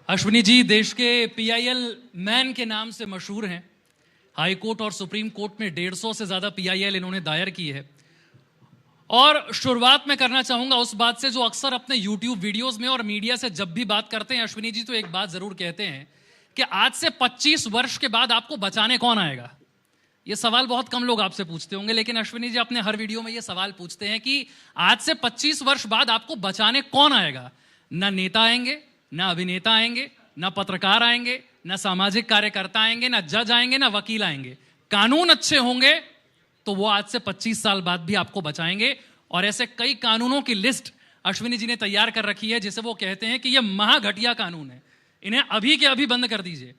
अश्विनी जी देश के PIL man के नाम से मशहूर हैं। हाई कोर्ट और सुप्रीम कोर्ट में 150 से ज्यादा पीआईएल इन्होंने दायर की है। और शुरुआत में करना चाहूंगा उस बात से जो अक्सर अपने यूट्यूब वीडियोस में और मीडिया से जब भी बात करते हैं अश्विनी जी तो एक बात जरूर कहते हैं कि आज से 25 वर्ष के बाद आपको बचाने कौन आएगा। ये सवाल बहुत कम लोग आपसे पूछते होंगे, लेकिन अश्विनी जी अपने हर वीडियो में ये सवाल पूछते हैं कि आज से 25 वर्ष बाद आपको बचाने कौन आएगा। ना नेता आएंगे, ना अभिनेता आएंगे, ना पत्रकार आएंगे, ना सामाजिक कार्यकर्ता आएंगे, ना जज आएंगे, ना वकील आएंगे। कानून अच्छे होंगे तो वो आज से 25 साल बाद भी आपको बचाएंगे। और ऐसे कई कानूनों की लिस्ट अश्विनी जी ने तैयार कर रखी है जिसे वो कहते हैं कि ये महाघटिया कानून है, इन्हें अभी के अभी बंद कर दीजिए।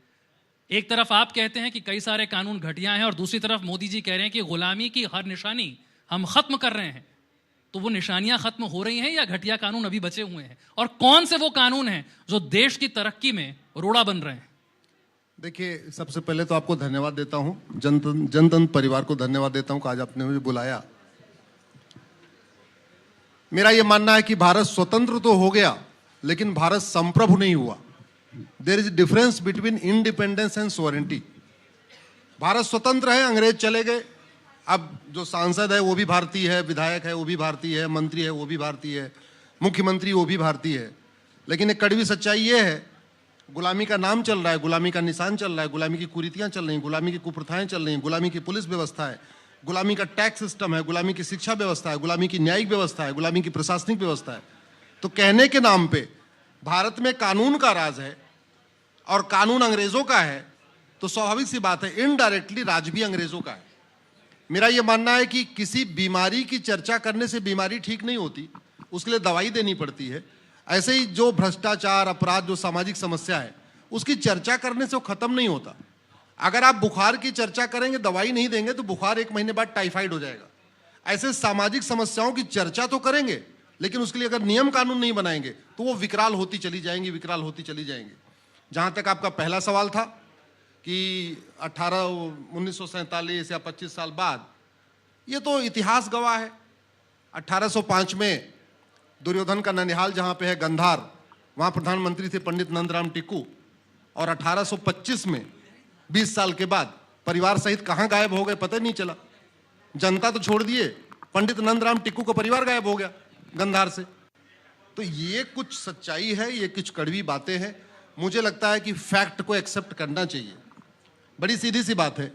एक तरफ आप कहते हैं कि कई सारे कानून घटिया हैं और दूसरी तरफ मोदी जी कह रहे हैं कि गुलामी की हर निशानी हम खत्म कर रहे हैं। तो वो निशानियां खत्म हो रही हैं या घटिया कानून अभी बचे हुए हैं? और कौन से वो कानून हैं जो देश की तरक्की में रोड़ा बन रहे हैं? देखिए, सबसे पहले तो आपको धन्यवाद देता हूं, जनतंत्र परिवार को धन्यवाद देता हूं कि आज आपने मुझे बुलाया। मेरा यह मानना है कि भारत स्वतंत्र तो हो गया लेकिन भारत संप्रभु नहीं हुआ। There is difference between independence and sovereignty. Bharat स्वतंत्र है, अंग्रेज चले गए, अब जो सांसद है वो भी भारतीय है, विधायक है वो भी भारतीय है, मंत्री है वो भी भारतीय है, मुख्यमंत्री वो भी भारतीय है। लेकिन एक कड़वी सच्चाई ये है, गुलामी का नाम चल रहा है, गुलामी का निशान चल रहा है, गुलामी की कुरीतियां चल रही हैं, गुलामी की कुप्रथाएं चल रही हैं, गुलामी की पुलिस व्यवस्था है, गुलामी का टैक्स सिस्टम है, गुलामी की शिक्षा व्यवस्था है, गुलामी की न्यायिक व्यवस्था है, गुलामी की प्रशासनिक व्यवस्था है। तो कहने के नाम पे भारत में कानून का राज है और कानून अंग्रेजों का है, तो स्वाभाविक सी बात है इनडायरेक्टली राज भी अंग्रेजों का है। मेरा यह मानना है कि किसी बीमारी की चर्चा करने से बीमारी ठीक नहीं होती, उसके लिए दवाई देनी पड़ती है। ऐसे ही जो भ्रष्टाचार, अपराध, जो सामाजिक समस्या है, उसकी चर्चा करने से वो खत्म नहीं होता। अगर आप बुखार की चर्चा करेंगे, दवाई नहीं देंगे, तो बुखार 1 महीने बाद टाइफाइड हो जाएगा। ऐसे सामाजिक समस्याओं की चर्चा तो करेंगे, लेकिन उसके लिए अगर नियम कानून नहीं बनाएंगे तो वो विकराल होती चली जाएंगी, विकराल होती चली जाएंगी। जहां तक आपका पहला सवाल था कि 1947 या 25 साल बाद, ये तो इतिहास गवाह है। 1805 में दुर्योधन का ननिहाल जहां पे है गंधार, वहां प्रधानमंत्री थे पंडित नंदराम टिक्कू, और 1825 में 20 साल के बाद परिवार सहित कहां गायब हो गए पता नहीं चला। जनता तो छोड़ दिए, पंडित नंदराम टिक्कू का परिवार गायब हो गया गंधार से। तो ये कुछ सच्चाई है, ये कुछ कड़वी बातें हैं। मुझे लगता है कि फैक्ट को एक्सेप्ट करना चाहिए। बड़ी सीधी सी बात है,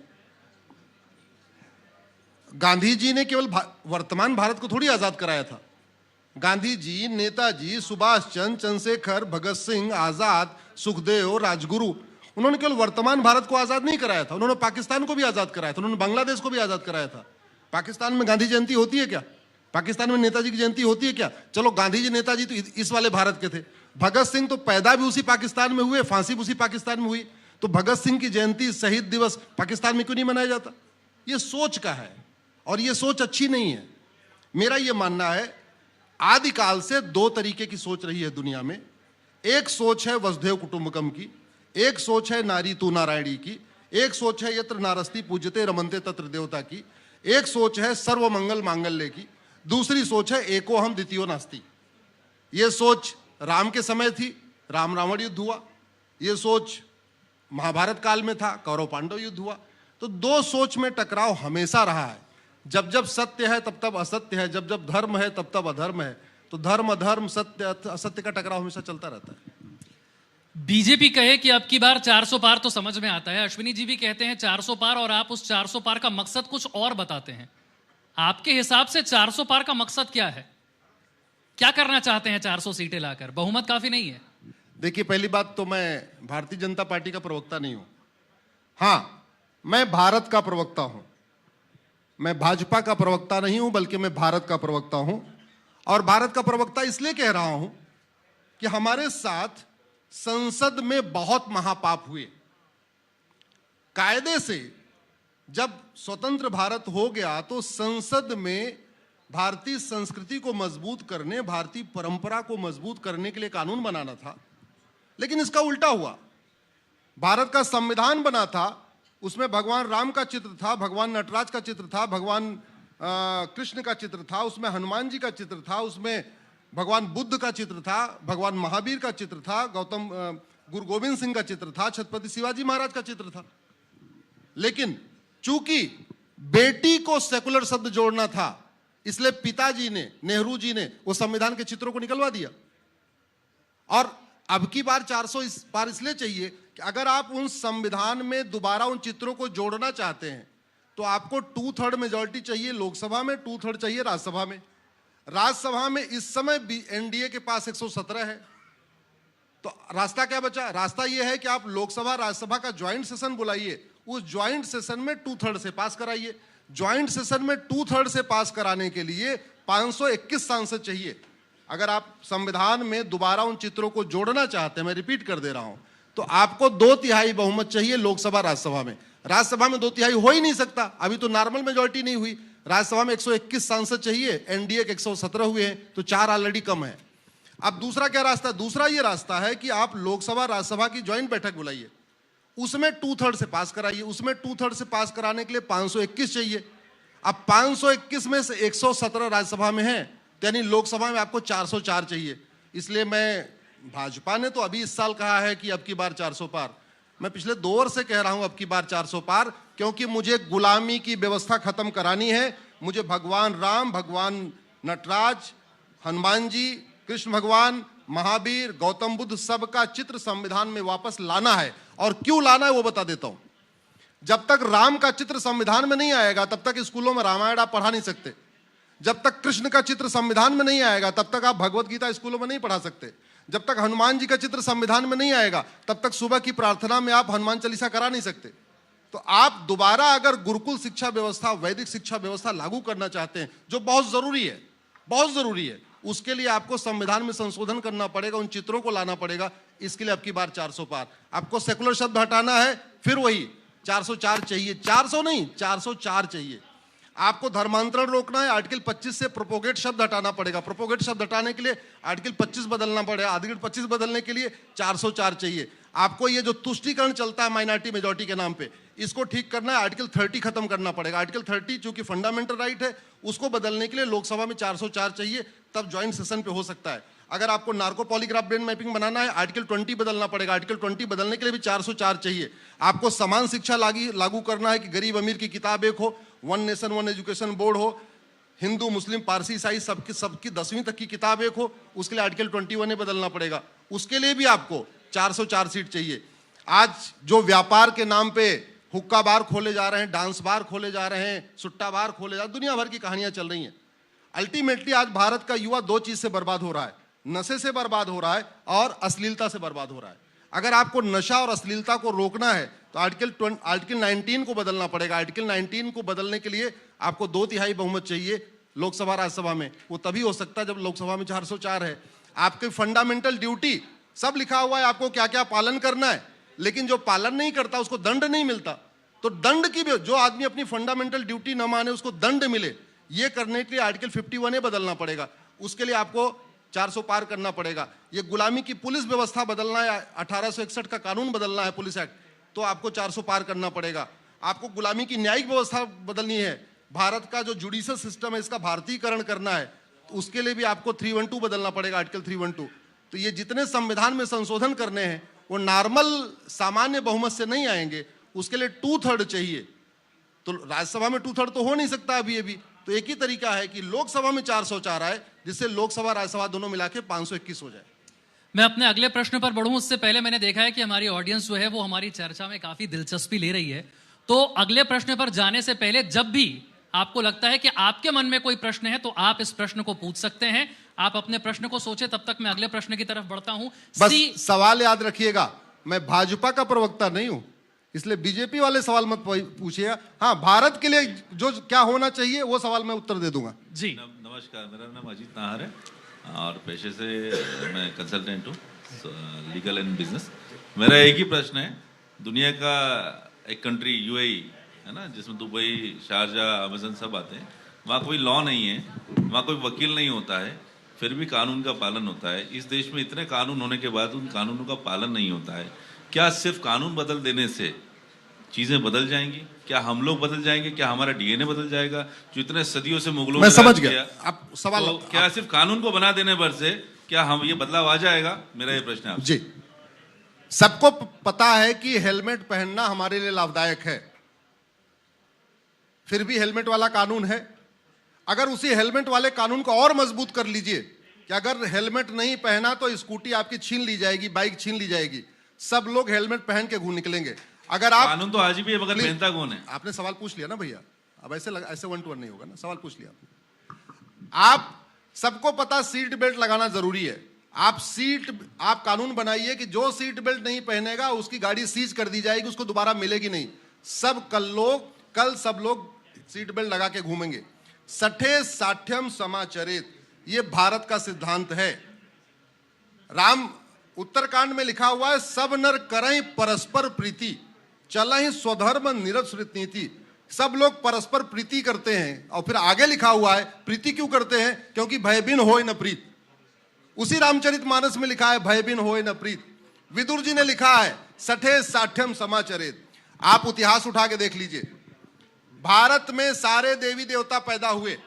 गांधी जी ने केवल वर्तमान भारत को थोड़ी आजाद कराया था। गांधी जी, नेताजी, सुभाष चंद्र, चंद्रशेखर, भगत सिंह, आजाद, सुखदेव, राजगुरु, उन्होंने केवल वर्तमान भारत को आजाद नहीं कराया था, उन्होंने पाकिस्तान को भी आजाद कराया था, उन्होंने बांग्लादेश को भी आजाद कराया था। पाकिस्तान में गांधी जयंती होती है क्या? पाकिस्तान में नेताजी की जयंती होती है क्या? चलो, गांधी जी, नेताजी तो इस वाले भारत के थे। भगत सिंह तो पैदा भी उसी पाकिस्तान में हुए, फांसी भी उसी पाकिस्तान में हुई। तो भगत सिंह की जयंती, शहीद दिवस पाकिस्तान में क्यों नहीं मनाया जाता? ये सोच का है और ये सोच अच्छी नहीं है। मेरा ये मानना है, आदिकाल से 2 तरीके की सोच रही है दुनिया में। एक सोच है वसुधैव कुटुंबकम की, एक सोच है नारी तू नारायणी की, एक सोच है यत्र नारस्ति पूज्यते रमन्ते तत्र देवता की, एक सोच है सर्वमंगल मांगल्य की, दूसरी सोच है एको हम द्वितीयो नास्ति। ये सोच राम के समय थी, राम रावण युद्ध हुआ। ये सोच महाभारत काल में था, कौरव पांडव युद्ध हुआ। तो 2 सोच में टकराव हमेशा रहा है। जब जब सत्य है तब तब असत्य है, जब जब धर्म है तब तब अधर्म है। तो धर्म अधर्म, सत्य असत्य का टकराव हमेशा चलता रहता है। बीजेपी कहे कि अब की बार 400 पार तो समझ में आता है, अश्विनी जी भी कहते हैं 400 पार, और आप उस 400 पार का मकसद कुछ और बताते हैं। आपके हिसाब से 400 पार का मकसद क्या है? क्या करना चाहते हैं 400 सीटें लाकर? बहुमत काफी नहीं है। देखिए, पहली बात तो मैं भारतीय जनता पार्टी का प्रवक्ता नहीं हूं। हां, मैं भारत का प्रवक्ता हूं। मैं भाजपा का प्रवक्ता नहीं हूं, बल्कि मैं भारत का प्रवक्ता हूं। और भारत का प्रवक्ता इसलिए कह रहा हूं कि हमारे साथ संसद में बहुत महापाप हुए। कायदे से जब स्वतंत्र भारत हो गया तो संसद में भारतीय संस्कृति को मजबूत करने, भारतीय परंपरा को मजबूत करने के लिए कानून बनाना था, लेकिन इसका उल्टा हुआ। भारत का संविधान बना था, उसमें भगवान राम का चित्र था, भगवान नटराज का चित्र था, भगवान कृष्ण का चित्र था, उसमें हनुमान जी का चित्र था, उसमें भगवान बुद्ध का चित्र था, भगवान महावीर का चित्र था, गौतम गुरु गोविंद सिंह का चित्र था, छत्रपति शिवाजी महाराज का चित्र था। लेकिन चूंकि बेटी को सेकुलर शब्द जोड़ना था, इसलिए पिताजी ने, नेहरू जी ने वो संविधान के चित्रों को निकलवा दिया। और अब की बार 400 इस बार इसलिए चाहिए कि अगर आप उन संविधान में दोबारा उन चित्रों को जोड़ना चाहते हैं तो आपको 2/3 मेजॉरिटी चाहिए लोकसभा में, 2/3 चाहिए राज्यसभा में। राज्यसभा में इस समय भी एनडीए के पास 117 है। तो रास्ता क्या बचा? रास्ता यह है कि आप लोकसभा राज्यसभा का ज्वाइंट सेशन बुलाइए, उस ज्वाइंट सेशन में 2/3 से पास कराइए। ज्वाइंट सेशन में 2/3 से पास कराने के लिए 521 सांसद चाहिए। अगर आप संविधान में दोबारा उन चित्रों को जोड़ना चाहते हैं, मैं रिपीट कर दे रहा हूं, तो आपको 2/3 बहुमत चाहिए लोकसभा राज्यसभा में। राज्यसभा में 2/3 हो ही नहीं सकता, अभी तो नॉर्मल मेजॉरिटी नहीं हुई। राज्यसभा में 121 सांसद चाहिए, एनडीए के 117 हुए हैं, तो 4 ऑलरेडी कम है। अब दूसरा क्या रास्ता है? दूसरा ये रास्ता है कि आप लोकसभा राज्यसभा की ज्वाइंट बैठक बुलाइए, उसमें 2/3 से पास कराइए। उसमें 2/3 से पास कराने के लिए 521 चाहिए। अब 521 में से 117 राज्यसभा में है, यानी लोकसभा में आपको 404 चाहिए। इसलिए भाजपा ने तो अभी इस साल कहा है कि अब की बार 400 पार, मैं पिछले 2 वर्ष से कह रहा हूं अब की बार 400 पार, क्योंकि मुझे गुलामी की व्यवस्था खत्म करानी है। मुझे भगवान राम, भगवान नटराज, हनुमान जी, कृष्ण भगवान, महावीर, गौतम बुद्ध, सबका चित्र संविधान में वापस लाना है। और क्यों लाना है वो बता देता हूं। जब तक राम का चित्र संविधान में नहीं आएगा तब तक स्कूलों में रामायण आप पढ़ा नहीं सकते। जब तक कृष्ण का चित्र संविधान में नहीं आएगा तब तक आप भगवत गीता स्कूलों में नहीं पढ़ा सकते। जब तक हनुमान जी का चित्र संविधान में नहीं आएगा तब तक सुबह की प्रार्थना में आप हनुमान चालीसा करा नहीं सकते। तो आप दोबारा अगर गुरुकुल शिक्षा व्यवस्था, वैदिक शिक्षा व्यवस्था लागू करना चाहते हैं, जो बहुत जरूरी है, बहुत जरूरी है, उसके लिए आपको संविधान में संशोधन करना पड़ेगा, उन चित्रों को लाना पड़ेगा। इसके लिए अब की बार 400 पार। आपको सेकुलर शब्द हटाना है, फिर वही 404 चाहिए। 400 नहीं, 404 चाहिए। आपको धर्मांतरण रोकना है, आर्टिकल 25 से प्रोपोगेट शब्द हटाना पड़ेगा। प्रोपोगेट शब्द हटाने के लिए आर्टिकल 25 बदलना पड़ेगा। आर्टिकल 25 बदलने के लिए 404 चाहिए। आपको ये जो तुष्टीकरण चलता है माइनॉरिटी मेजॉरिटी के नाम पे, इसको ठीक करना है। आर्टिकल 30 खत्म करना पड़ेगा। आर्टिकल 30 चूंकि फंडामेंटल राइट है, उसको बदलने के लिए लोकसभा में 404 चाहिए, तब ज्वाइंट सेशन पे हो सकता है। अगर आपको नार्को पॉलीग्राफ ब्रेन मैपिंग बनाना है, आर्टिकल 20 बदलना पड़ेगा। आर्टिकल 20 बदलने के लिए भी 404 चाहिए। आपको समान शिक्षा लागू करना है कि गरीब अमीर की किताब एक हो, 1 नेशन 1 एजुकेशन बोर्ड हो, हिंदू मुस्लिम पारसी ईसाई सबकी 10वीं तक की किताब एक हो, उसके लिए आर्टिकल 21 बदलना पड़ेगा। उसके लिए भी आपको 404 सीट चाहिए। आज जो व्यापार के नाम पे हुक्का बार खोले जा रहे हैं, डांस बार खोले जा रहे हैं, सुट्टा बार खोले जा रहे हैं, दुनिया भर की कहानियां चल रही हैं। अल्टीमेटली आज भारत का युवा 2 चीज से बर्बाद हो रहा है, नशे से बर्बाद हो रहा है और अश्लीलता से बर्बाद हो रहा है। अगर आपको नशा और अश्लीलता को रोकना है तो आर्टिकल 19 को बदलना पड़ेगा। आर्टिकल 19 को बदलने के लिए आपको 2/3 बहुमत चाहिए लोकसभा राज्यसभा में। वो तभी हो सकता है जब लोकसभा में 404 है। आपके फंडामेंटल ड्यूटी सब लिखा हुआ है, आपको क्या क्या पालन करना है, लेकिन जो पालन नहीं करता उसको दंड नहीं मिलता। तो दंड की भी, जो आदमी अपनी फंडामेंटल ड्यूटी न माने उसको दंड मिले, ये करने के लिए आर्टिकल 51 बदलना पड़ेगा। उसके लिए आपको 400 पार करना पड़ेगा। ये गुलामी की पुलिस व्यवस्था बदलना है, 1861 का कानून बदलना है, पुलिस एक्ट, तो आपको 400 पार करना पड़ेगा। आपको गुलामी की न्यायिक व्यवस्था बदलनी है, भारत का जो जुडिशियल सिस्टम है इसका भारतीयकरण करना है, तो उसके लिए भी आपको 312 बदलना पड़ेगा, आर्टिकल 312। तो ये जितने संविधान में संशोधन करने हैं वो नॉर्मल सामान्य बहुमत से नहीं आएंगे, उसके लिए 2/3 चाहिए। तो राज्यसभा में 2/3 तो हो नहीं सकता अभी। तो एक ही तरीका है कि लोकसभा में 404 आए, जिससे लोकसभा राज्यसभा दोनों मिला के 521 हो जाए। मैं अपने अगले प्रश्न पर बढ़ूं उससे पहले मैंने देखा है कि हमारी ऑडियंस जो है वो हमारी चर्चा में काफी दिलचस्पी ले रही है। तो अगले प्रश्न पर जाने से पहले जब भी आपको लगता है कि आपके मन में कोई प्रश्न है तो आप इस प्रश्न को पूछ सकते हैं। आप अपने प्रश्न को सोचे, तब तक मैं अगले प्रश्न की तरफ बढ़ता हूं। बस सवाल याद रखिएगा, मैं भाजपा का प्रवक्ता नहीं हूं, इसलिए बीजेपी वाले सवाल मत पूछिएगा। हाँ, भारत के लिए जो क्या होना चाहिए वो सवाल मैं उत्तर दे दूंगा। जी नमस्कार, मेरा नाम अजीत नाहर है और पेशे से मैं कंसल्टेंट हूँ, लीगल एंड बिजनेस। मेरा एक ही प्रश्न है, दुनिया का एक कंट्री यूएई है ना, जिसमें दुबई, शारजाह, अमेजन सब आते हैं, वहाँ कोई लॉ नहीं है, वहाँ कोई वकील नहीं होता है, फिर भी कानून का पालन होता है। इस देश में इतने कानून होने के बाद उन कानूनों का पालन नहीं होता है। क्या सिर्फ कानून बदल देने से चीजें बदल जाएंगी? क्या हम लोग बदल जाएंगे? क्या हमारा डीएनए बदल जाएगा जो इतने सदियों से मुगलों मैं ने समझ राज गया किया? आप सवाल तो क्या सिर्फ कानून को बना देने पर से क्या हम ये बदलाव आ जाएगा? मेरा ये प्रश्न है आपसे। जी, सबको पता है कि हेलमेट पहनना हमारे लिए लाभदायक है, फिर भी हेलमेट वाला कानून है। अगर उसी हेलमेट वाले कानून को और मजबूत कर लीजिए कि अगर हेलमेट नहीं पहना तो स्कूटी आपकी छीन ली जाएगी, बाइक छीन ली जाएगी, सब लोग हेलमेट पहन के घूम निकलेंगे। अगर आप कानून तो आज भी है, मगर पहनता कौन है? आपने सवाल पूछ लिया ना भैया, अब ऐसे 1 to 1 नहीं होगा ना, सवाल पूछ लिया आपने। आप सबको पता सीट बेल्ट लगाना जरूरी है। आप कानून बनाइए कि जो सीट बेल्ट नहीं पहनेगा उसकी गाड़ी सीज कर दी जाएगी, उसको दोबारा मिलेगी नहीं। कल सब लोग सीट बेल्ट लगा के घूमेंगे। सठे साठ्यम समाचरित, ये भारत का सिद्धांत है। राम उत्तरकांड में लिखा हुआ है, सब नर करई परस्पर प्रीति, चलहि स्वधर्म निरसृत नीति। सब लोग परस्पर प्रीति करते हैं, और फिर आगे लिखा हुआ है प्रीति क्यों करते हैं? क्योंकि भय बिन होय न प्रीत। उसी रामचरितमानस में लिखा है भय बिन होय न प्रीत। विदुर जी ने लिखा है सठे साठ्यम समाचरित। आप इतिहास उठा के देख लीजिए, भारत में सारे देवी देवता पैदा हुए।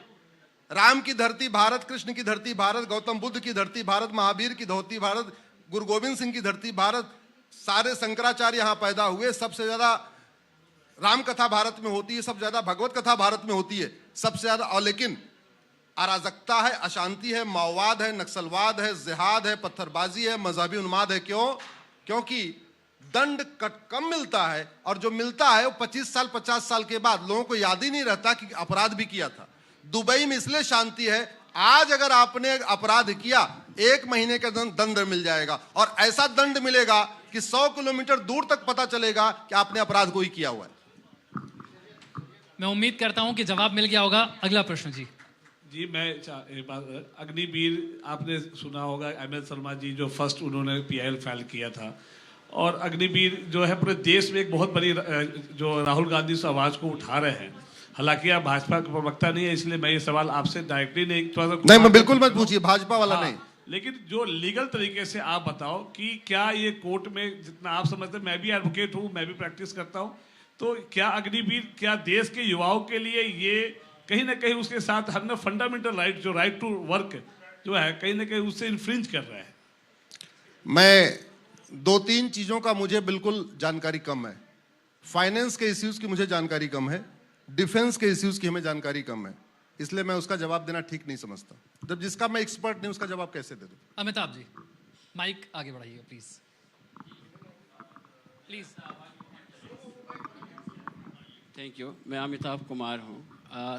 राम की धरती भारत, कृष्ण की धरती भारत, गौतम बुद्ध की धरती भारत, महावीर की धरती भारत, गुरु गोविंद सिंह की धरती भारत, सारे शंकराचार्य यहां पैदा हुए। सबसे ज्यादा राम कथा भारत में होती है, सबसे ज्यादा भगवत कथा भारत में होती है, सबसे ज्यादा। और लेकिन अराजकता है, अशांति है, माओवाद है, नक्सलवाद है, जिहाद है, पत्थरबाजी है, मजहबी उन्माद है। क्यों? क्योंकि दंड कम मिलता है, और जो मिलता है वो 25 साल 50 साल के बाद लोगों को याद ही नहीं रहता कि अपराध भी किया था। दुबई में इसलिए शांति है, आज अगर आपने अपराध किया 1 महीने का दंड मिल जाएगा, और ऐसा दंड मिलेगा कि 100 किलोमीटर दूर तक पता चलेगा कि आपने अपराध कोई किया हुआ है। मैं उम्मीद करता हूं कि जवाब मिल गया होगा। अगला प्रश्न जी। जी, मैं अग्निवीर, आपने सुना होगा एमएल शर्मा जी जो फर्स्ट उन्होंने पीआईएल फाइल किया था, और अग्निवीर जो है पूरे देश में एक बहुत बड़ी जो राहुल गांधी से आवाज को उठा रहे हैं। हालांकि आप भाजपा के प्रवक्ता नहीं है, इसलिए मैं ये सवाल आपसे डायरेक्टली नहीं, मैं बिल्कुल मत पूछिए, भाजपा वाला नहीं। लेकिन जो लीगल तरीके से आप बताओ कि क्या ये कोर्ट में, जितना आप समझते हैं, मैं भी एडवोकेट हूँ, मैं भी प्रैक्टिस करता हूँ, तो क्या अग्निवीर, क्या देश के युवाओं के लिए ये कहीं ना कहीं उसके साथ हमने फंडामेंटल राइट, जो राइट टू वर्क जो है, कहीं ना कहीं उससे इन्फ्रिंज कर रहा है? मैं 2-3 चीजों का मुझे बिल्कुल जानकारी कम है। फाइनेंस के इश्यूज की मुझे जानकारी कम है, डिफेंस के इश्यूज की हमें जानकारी कम है, इसलिए मैं उसका जवाब देना ठीक नहीं समझता। जब जिसका मैं एक्सपर्ट नहीं, उसका जवाब कैसे दे दूं? अमिताभ जी, माइक आगे बढ़ाइएगा प्लीज। प्लीज। Thank you. मैं अमिताभ कुमार हूँ।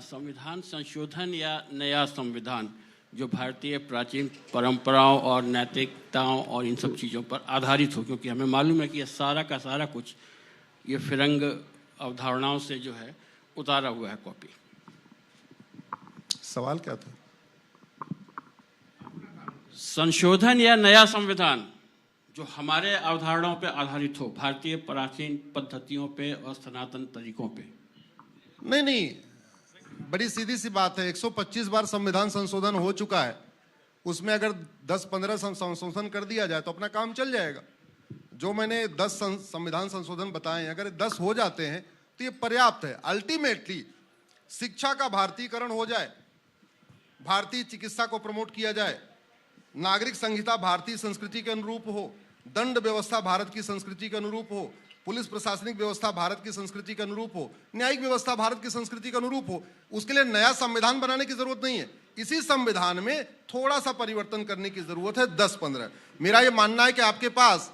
संविधान संशोधन या नया संविधान जो भारतीय प्राचीन परंपराओं और नैतिकताओं और इन सब चीज़ों पर आधारित हो, क्योंकि हमें मालूम है कि ये सारा का सारा कुछ ये फिरंग अवधारणाओं से जो है उतारा हुआ है कॉपी। सवाल क्या था? संशोधन या नया संविधान जो हमारे अवधारणाओं पे आधारित हो, भारतीय प्राचीन पद्धतियों पे और सनातन तरीकों पे। नहीं, बड़ी सीधी सी बात है। 125 बार संविधान संशोधन हो चुका है, उसमें अगर 10-15 संशोधन कर दिया जाए तो अपना काम चल जाएगा। जो मैंने 10 संविधान संशोधन बताए हैं, अगर 10 हो जाते हैं तो ये पर्याप्त है। अल्टीमेटली शिक्षा का भारतीयकरण हो जाए, भारतीय चिकित्सा को प्रमोट किया जाए, नागरिक संहिता भारतीय संस्कृति के अनुरूप हो, दंड व्यवस्था भारत की संस्कृति के अनुरूप हो, पुलिस प्रशासनिक व्यवस्था भारत की संस्कृति के अनुरूप हो, न्यायिक व्यवस्था भारत की संस्कृति के अनुरूप हो, उसके लिए नया संविधान बनाने की जरूरत नहीं है। इसी संविधान में थोड़ा सा परिवर्तन करने की जरूरत है, 10-15। मेरा यह मानना है कि आपके पास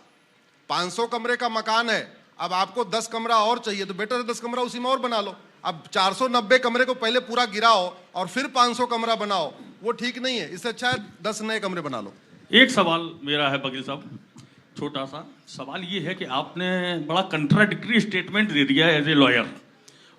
500 कमरे का मकान है, अब आपको 10 कमरा और चाहिए, तो बेटर है 10 कमरा उसी में और बना लो। अब 490 कमरे को पहले पूरा गिराओ और फिर 500 कमरा बनाओ, वो ठीक नहीं है। इससे अच्छा है 10 नए कमरे बना लो। एक सवाल मेरा है वकील साहब, छोटा सा सवाल ये है कि आपने बड़ा कंट्राडिक्टरी स्टेटमेंट दे दिया है एज ए लॉयर,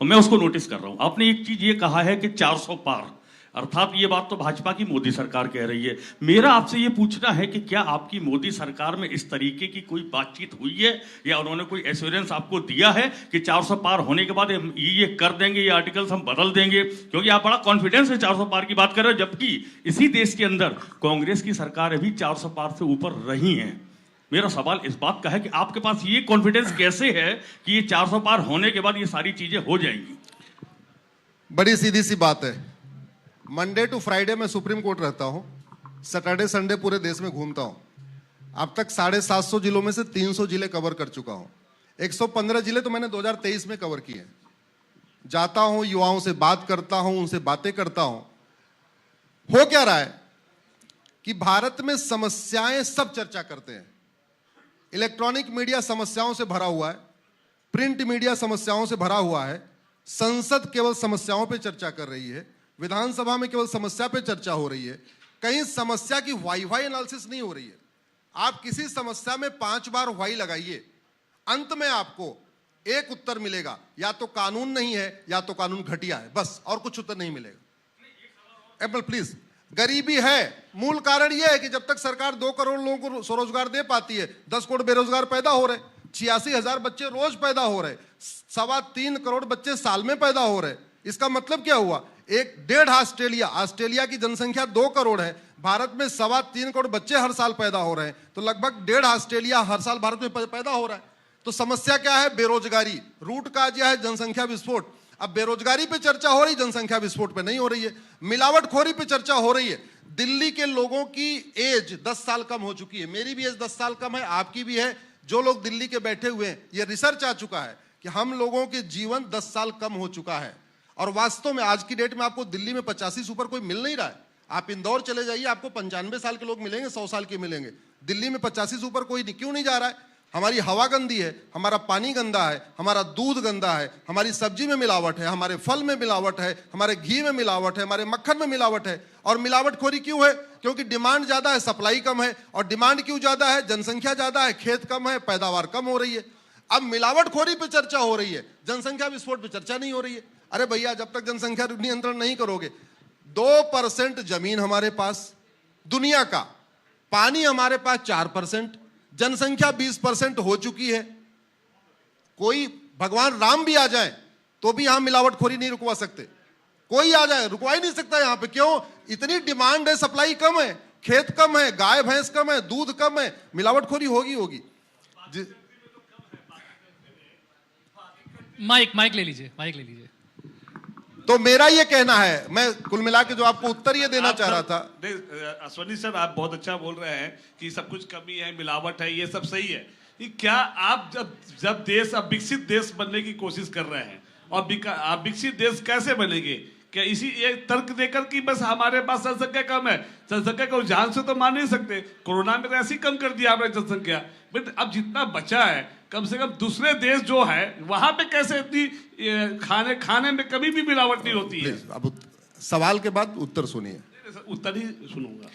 और मैं उसको नोटिस कर रहा हूं। आपने एक चीज ये कहा है कि 400 पार, अर्थात ये बात तो भाजपा की मोदी सरकार कह रही है। मेरा आपसे ये पूछना है कि क्या आपकी मोदी सरकार में इस तरीके की कोई बातचीत हुई है, या उन्होंने कोई एश्योरेंस आपको दिया है कि 400 पार होने के बाद ये कर देंगे, ये आर्टिकल्स हम बदल देंगे? क्योंकि आप बड़ा कॉन्फिडेंस से 400 पार की बात कर रहे हो, जबकि इसी देश के अंदर कांग्रेस की सरकार अभी 400 पार से ऊपर रही है। मेरा सवाल इस बात का है कि आपके पास ये कॉन्फिडेंस कैसे है कि ये 400 पार होने के बाद ये सारी चीजें हो जाएंगी? बड़ी सीधी सी बात है। मंडे टू फ्राइडे में सुप्रीम कोर्ट रहता हूं, सैटरडे संडे पूरे देश में घूमता हूं। अब तक 750 जिलों में से 300 जिले कवर कर चुका हूं। 115 जिले तो मैंने 2023 में कवर किए हैं। जाता हूं, युवाओं से बात करता हूं, उनसे बातें करता हूं। हो क्या रहा है कि भारत में समस्याएं सब चर्चा करते हैं। इलेक्ट्रॉनिक मीडिया समस्याओं से भरा हुआ है, प्रिंट मीडिया समस्याओं से भरा हुआ है, संसद केवल समस्याओं पे चर्चा कर रही है, विधानसभा में केवल समस्या पे चर्चा हो रही है, कहीं समस्या की वाई एनालिसिस नहीं हो रही है। आप किसी समस्या में 5 बार वाई लगाइए, अंत में आपको एक उत्तर मिलेगा, या तो कानून नहीं है या तो कानून घटिया है, बस, और कुछ उत्तर नहीं मिलेगा। एप्पल प्लीज, गरीबी है, मूल कारण यह है कि जब तक सरकार 2 करोड़ लोगों को स्वरोजगार दे पाती है, 10 करोड़ बेरोजगार पैदा हो रहे, 86,000 बच्चे रोज पैदा हो रहे, 3.25 करोड़ बच्चे साल में पैदा हो रहे। इसका मतलब क्या हुआ? 1.5 ऑस्ट्रेलिया की जनसंख्या 2 करोड़ है, भारत में 3.25 करोड़ बच्चे हर साल पैदा हो रहे हैं, तो लगभग 1.5 ऑस्ट्रेलिया हर साल भारत में पैदा हो रहा है। तो समस्या क्या है? बेरोजगारी। रूट का यह है जनसंख्या विस्फोट। अब बेरोजगारी पे चर्चा हो रही, जनसंख्या विस्फोट पे नहीं हो रही है। मिलावटखोरी पे चर्चा हो रही है। दिल्ली के लोगों की एज 10 साल कम हो चुकी है, मेरी भी एज 10 साल कम है, आपकी भी है। जो लोग दिल्ली के बैठे हुए हैं, यह रिसर्च आ चुका है कि हम लोगों के जीवन 10 साल कम हो चुका है। और वास्तव में आज की डेट में आपको दिल्ली में 85 से ऊपर कोई मिल नहीं रहा है। आप इंदौर चले जाइए, आपको 95 साल के लोग मिलेंगे, 100 साल के मिलेंगे। दिल्ली में 85 से ऊपर कोई नहीं। क्यों नहीं जा रहा है? हमारी हवा गंदी है, हमारा पानी गंदा है, हमारा दूध गंदा है, हमारी सब्जी में मिलावट है, हमारे फल में मिलावट है, हमारे घी में मिलावट है, हमारे मक्खन में मिलावट है। और मिलावटखोरी क्यों है? क्योंकि डिमांड ज्यादा है, सप्लाई कम है। और डिमांड क्यों ज्यादा है? जनसंख्या ज्यादा है, खेत कम है, पैदावार कम हो रही है। अब मिलावटखोरी पे चर्चा हो रही है, जनसंख्या विस्फोट पे चर्चा नहीं हो रही है। अरे भैया, जब तक जनसंख्या नियंत्रण नहीं करोगे, 2% जमीन हमारे पास दुनिया का, पानी हमारे पास 4%, जनसंख्या 20% हो चुकी है। कोई भगवान राम भी आ जाए तो भी यहां मिलावटखोरी नहीं रुकवा सकते। कोई आ जाए, रुकवा ही नहीं सकता यहां पे। क्यों? इतनी डिमांड है, सप्लाई कम है, खेत कम है, गाय भैंस कम है, दूध कम है, मिलावटखोरी होगी। माइक ले लीजिए। तो मेरा ये कहना है, मैं कुल मिला के जो आपको उत्तर ये देना चाह रहा था। अश्वनी सर, आप बहुत अच्छा बोल रहे हैं कि सब कुछ कमी है, मिलावट है, ये सब सही है। क्या आप जब देश, अब विकसित देश बनने की कोशिश कर रहे हैं, और आप विकसित देश कैसे बनेंगे? क्या इसी एक तर्क देकर कि बस हमारे पास जनसंख्या कम है, जनसंख्या को जान से तो मान नहीं सकते। कोरोना में तो ऐसे ही कम कर दिया आपने जनसंख्या, बट अब जितना बचा है, कम से कम दूसरे देश जो है वहां पे कैसे इतनी खाने में कभी भी मिलावट नहीं होती है। अब सवाल के बाद उत्तर सुनिए। उत्तर ही सुनूंगा।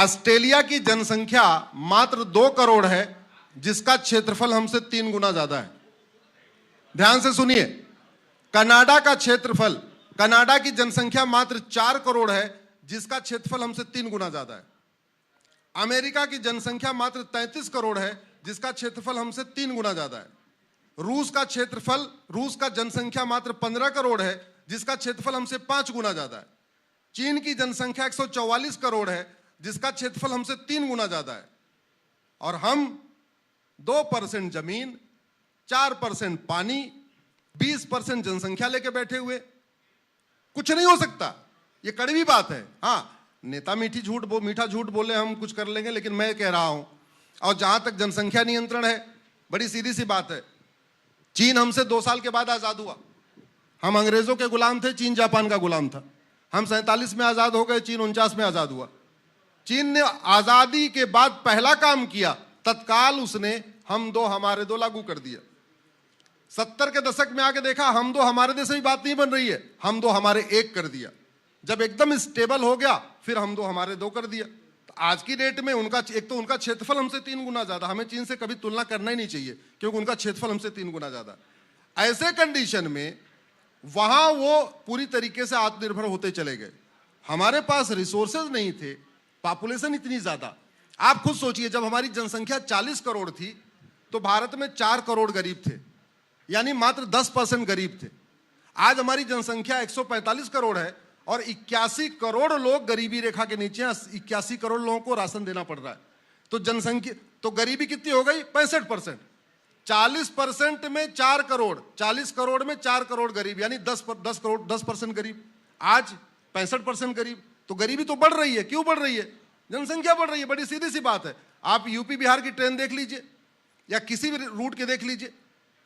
ऑस्ट्रेलिया की जनसंख्या मात्र 2 करोड़ है, जिसका क्षेत्रफल हमसे 3 गुना ज्यादा है। ध्यान से सुनिए। कनाडा का क्षेत्रफल, कनाडा की जनसंख्या मात्र 4 करोड़ है, जिसका क्षेत्रफल हमसे 3 गुना ज्यादा है। अमेरिका की जनसंख्या मात्र 33 करोड़ है, जिसका क्षेत्रफल हमसे 3 गुना ज्यादा है। रूस का जनसंख्या मात्र 15 करोड़ है, जिसका क्षेत्रफल हमसे 5 गुना ज्यादा है। चीन की जनसंख्या 144 करोड़ है, जिसका क्षेत्रफल हमसे 3 गुना ज्यादा है। और हम 2% जमीन, 4% पानी, 20% जनसंख्या लेके बैठे हुए। कुछ नहीं हो सकता, ये कड़वी बात है। हाँ, नेता मीठा झूठ बोले हम कुछ कर लेंगे, लेकिन मैं कह रहा हूं, और जहां तक जनसंख्या नियंत्रण है, बड़ी सीधी सी बात है। चीन हमसे 2 साल के बाद आजाद हुआ। हम अंग्रेजों के गुलाम थे, चीन जापान का गुलाम था। हम 47 में आजाद हो गए, चीन 49 में आजाद हुआ। चीन ने आजादी के बाद पहला काम किया, तत्काल उसने हम दो हमारे दो लागू कर दिया। 70 के दशक में आके देखा, हम दो हमारे देश में बात नहीं बन रही है, हम दो हमारे एक कर दिया। जब एकदम स्टेबल हो गया, फिर हम दो हमारे दो कर दिया। तो आज की डेट में उनका उनका क्षेत्रफल हमसे 3 गुना ज्यादा। हमें चीन से कभी तुलना करना ही नहीं चाहिए, क्योंकि उनका क्षेत्रफल हमसे 3 गुना ज्यादा। ऐसे कंडीशन में वहां वो पूरी तरीके से आत्मनिर्भर होते चले गए। हमारे पास रिसोर्सेज नहीं थे, पॉपुलेशन इतनी ज्यादा। आप खुद सोचिए, जब हमारी जनसंख्या 40 करोड़ थी तो भारत में 4 करोड़ गरीब थे, यानी मात्र 10% गरीब थे। आज हमारी जनसंख्या 145 करोड़ है और 81 करोड़ लोग गरीबी रेखा के नीचे हैं। 81 करोड़ लोगों को राशन देना पड़ रहा है। तो जनसंख्या, तो गरीबी कितनी हो गई? 65%। 40% में 4 करोड़, 40 करोड़ में 4 करोड़ गरीब, यानी 10% गरीब। आज 65% गरीब। तो गरीबी तो बढ़ रही है। क्यों बढ़ रही है? जनसंख्या बढ़ रही है। बड़ी सीधी सी बात है। आप यूपी बिहार की ट्रेन देख लीजिए या किसी भी रूट के देख लीजिए,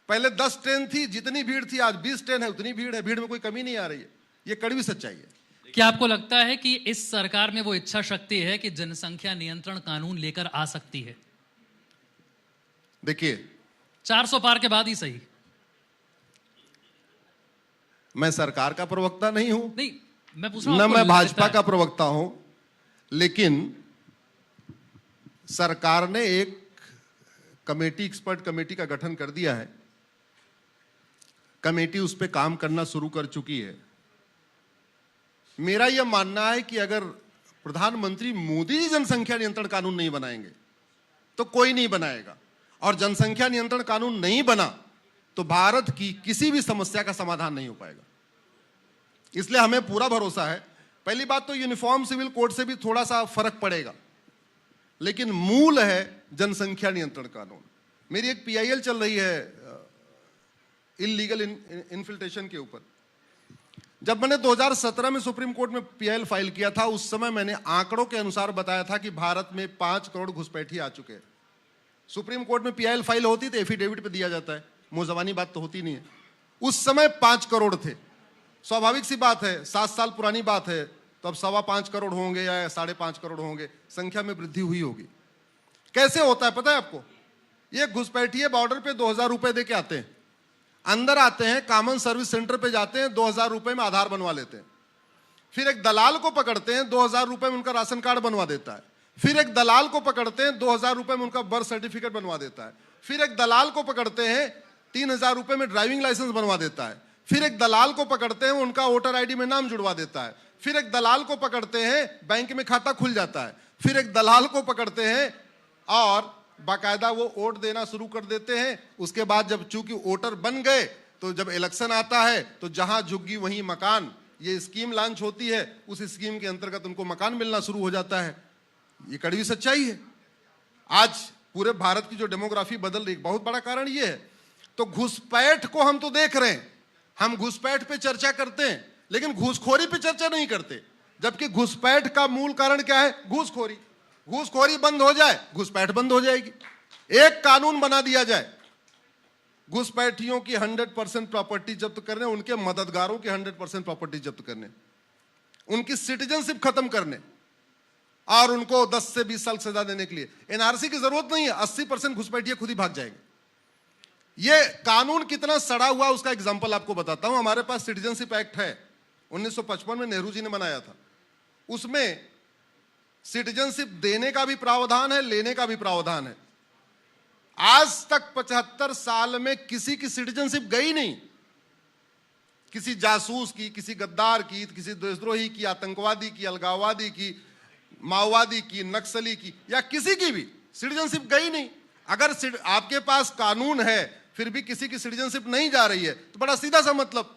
पहले 10 ट्रेन थी, जितनी भीड़ थी आज 20 ट्रेन है, उतनी भीड़ है, भीड़ में कोई कमी नहीं आ रही है। ये कड़वी सच्चाई है। क्या आपको लगता है कि इस सरकार में वो इच्छा शक्ति है कि जनसंख्या नियंत्रण कानून लेकर आ सकती है? देखिए, 400 पार के बाद ही सही। मैं सरकार का प्रवक्ता नहीं हूं, नहीं, मैं पूछ रहा हूं न आपको मैं लगता भाजपा है? का प्रवक्ता हूं, लेकिन सरकार ने एक कमेटी, एक्सपर्ट कमेटी का गठन कर दिया है। कमेटी उस पर काम करना शुरू कर चुकी है। मेरा यह मानना है कि अगर प्रधानमंत्री मोदी जी जनसंख्या नियंत्रण कानून नहीं बनाएंगे तो कोई नहीं बनाएगा, और जनसंख्या नियंत्रण कानून नहीं बना तो भारत की किसी भी समस्या का समाधान नहीं हो पाएगा। इसलिए हमें पूरा भरोसा है। पहली बात तो यूनिफॉर्म सिविल कोड से भी थोड़ा सा फर्क पड़ेगा, लेकिन मूल है जनसंख्या नियंत्रण कानून। मेरी एक पीआईएल चल रही है इलीगल इन्फिल्ट्रेशन के ऊपर। जब मैंने 2017 में सुप्रीम कोर्ट में पीआईएल फाइल किया था, उस समय मैंने आंकड़ों के अनुसार बताया था कि भारत में 5 करोड़ घुसपैठी आ चुके हैं। सुप्रीम कोर्ट में पीआईएल फाइल होती तो एफिडेविट पे दिया जाता है, मुंह-ज़बानी बात तो होती नहीं है। उस समय 5 करोड़ थे। स्वाभाविक सी बात है, 7 साल पुरानी बात है, तो अब 5.25 करोड़ होंगे या 5.5 करोड़ होंगे, संख्या में वृद्धि हुई होगी। कैसे होता है पता है आपको? ये घुसपैठिए बॉर्डर पे 2000 रुपए दे के आते हैं, अंदर आते हैं, कॉमन सर्विस सेंटर पे जाते हैं, 2000 रुपए में आधार बनवा लेते हैं। फिर एक दलाल को पकड़ते हैं, 2000 रुपए में उनका राशन कार्ड बनवा देता है। फिर एक दलाल को पकड़ते हैं, 2000 रुपए में उनका बर्थ सर्टिफिकेट बनवा देता है। फिर एक दलाल को पकड़ते हैं, 3000 रुपए में ड्राइविंग लाइसेंस बनवा देता है। फिर एक दलाल को पकड़ते हैं, उनका वोटर आईडी में नाम जुड़वा देता है। फिर एक दलाल को पकड़ते हैं, बैंक में खाता खुल जाता है। फिर एक दलाल को पकड़ते हैं और बाकायदा वो वोट देना शुरू कर देते हैं। उसके बाद जब चूंकि वोटर बन गए तो जब इलेक्शन आता है तो जहां झुग्गी वहीं मकान, ये स्कीम लॉन्च होती है, उस स्कीम के अंतर्गत उनको मकान मिलना शुरू हो जाता है। ये कड़वी सच्चाई है। आज पूरे भारत की जो डेमोग्राफी बदल रही, बहुत बड़ा कारण ये है। तो घुसपैठ को हम तो देख रहे हैं, हम घुसपैठ पे चर्चा करते हैं, लेकिन घूसखोरी पे चर्चा नहीं करते। जबकि घुसपैठ का मूल कारण क्या है? घूसखोरी। घूसखोरी बंद हो जाए, घुसपैठ बंद हो जाएगी। एक कानून बना दिया जाए, घुसपैठियों की 100% प्रॉपर्टी जब्त करने, उनके मददगारों की 100% प्रॉपर्टी जब्त करने, उनकी सिटीजनशिप खत्म करने और उनको 10 से 20 साल सजा देने के लिए एनआरसी की जरूरत नहीं है। 80% घुसपैठिए खुद ही भाग जाएंगे। ये कानून कितना सड़ा हुआ उसका एग्जांपल आपको बताता हूं। हमारे पास सिटीजनशिप एक्ट है, 1955 में नेहरू जी ने बनाया था। उसमें सिटीजनशिप देने का भी प्रावधान है, लेने का भी प्रावधान है। आज तक 75 साल में किसी की सिटीजनशिप गई नहीं। किसी जासूस की, किसी गद्दार की, किसी देशद्रोही की, आतंकवादी की, अलगाववादी की, माओवादी की, नक्सली की, या किसी की भी सिटीजनशिप गई नहीं। अगर आपके पास कानून है फिर भी किसी की सिटीजनशिप नहीं जा रही है तो बड़ा सीधा सा मतलब,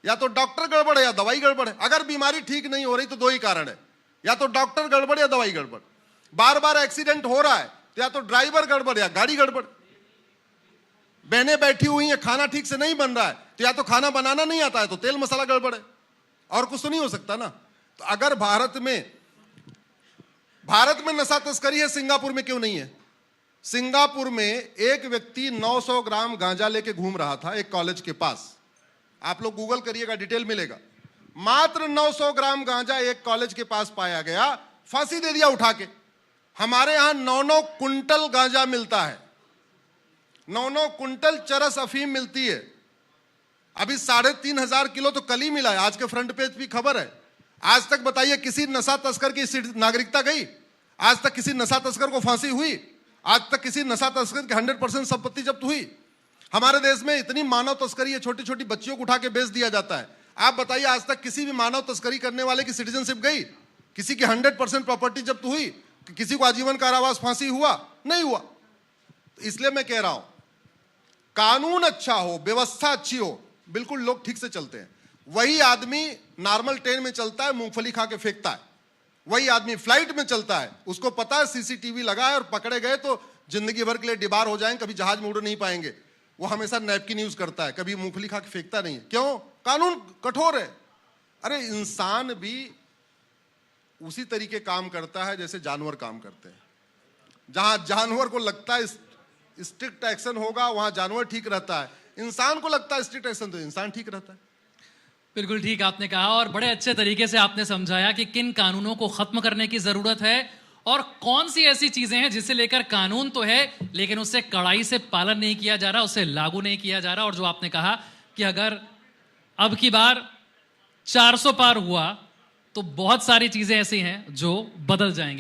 या तो डॉक्टर गड़बड़ है या दवाई गड़बड़ है। अगर बीमारी ठीक नहीं हो रही तो 2 ही कारण है, या तो डॉक्टर गड़बड़ या दवाई गड़बड़। बार बार एक्सीडेंट हो रहा है तो या तो ड्राइवर गड़बड़ या गाड़ी गड़बड़। बहनें बैठी हुई हैं, खाना ठीक से नहीं बन रहा है तो या तो खाना बनाना नहीं आता है तो तेल मसाला गड़बड़ है, और कुछ तो नहीं हो सकता ना। तो अगर भारत में नशा तस्करी है, सिंगापुर में क्यों नहीं है? सिंगापुर में एक व्यक्ति 900 ग्राम गांजा लेके घूम रहा था एक कॉलेज के पास। आप लोग गूगल करिएगा, डिटेल मिलेगा। मात्र 900 ग्राम गांजा एक कॉलेज के पास पाया गया, फांसी दे दिया उठा के। हमारे यहां 9-9 कुंटल गांजा मिलता है, 9-9 कुंटल चरस अफीम मिलती है। अभी 3,500 किलो तो कल ही मिला है, आज के फ्रंट पेज भी खबर है। आज तक बताइए किसी नशा तस्कर की नागरिकता गई? आज तक किसी नशा तस्कर को फांसी हुई? आज तक किसी नशा तस्कर की 100% संपत्ति जब्त हुई? हमारे देश में इतनी मानव तस्करी है, छोटी छोटी बच्चियों को उठा के बेच दिया जाता है। आप बताइए आज तक किसी भी मानव तस्करी करने वाले की सिटीजनशिप गई? किसी की 100% प्रॉपर्टी जब्त हुई? किसी को आजीवन कारावास फांसी हुआ? नहीं हुआ। तो इसलिए मैं कह रहा हूं, कानून अच्छा हो, व्यवस्था अच्छी हो, बिल्कुल लोग ठीक से चलते हैं। वही आदमी नॉर्मल ट्रेन में चलता है, मूंगफली खा के फेंकता है। वही आदमी फ्लाइट में चलता है, उसको पता है सीसीटीवी लगा है और पकड़े गए तो जिंदगी भर के लिए डिबार हो जाएंगे, कभी जहाज में उड़ नहीं पाएंगे। वो हमेशा नैपकिन यूज करता है, कभी मूंगफली खा के फेंकता नहीं है। क्यों? कानून कठोर है। अरे इंसान भी उसी तरीके काम करता है जैसे जानवर काम करते हैं। जहां जानवर को लगता है स्ट्रिक्ट एक्शन होगा वहां जानवर ठीक रहता है, इंसान को लगता है स्ट्रिक्ट एक्शन तो इंसान ठीक रहता है। बिल्कुल ठीक आपने कहा और बड़े अच्छे तरीके से आपने समझाया कि किन कानूनों को खत्म करने की जरूरत है और कौन सी ऐसी चीजें हैं जिसे लेकर कानून तो है लेकिन उससे कड़ाई से पालन नहीं किया जा रहा, उसे लागू नहीं किया जा रहा। और जो आपने कहा कि अगर अब की बार 400 पार हुआ तो बहुत सारी चीजें ऐसी हैं जो बदल जाएंगी।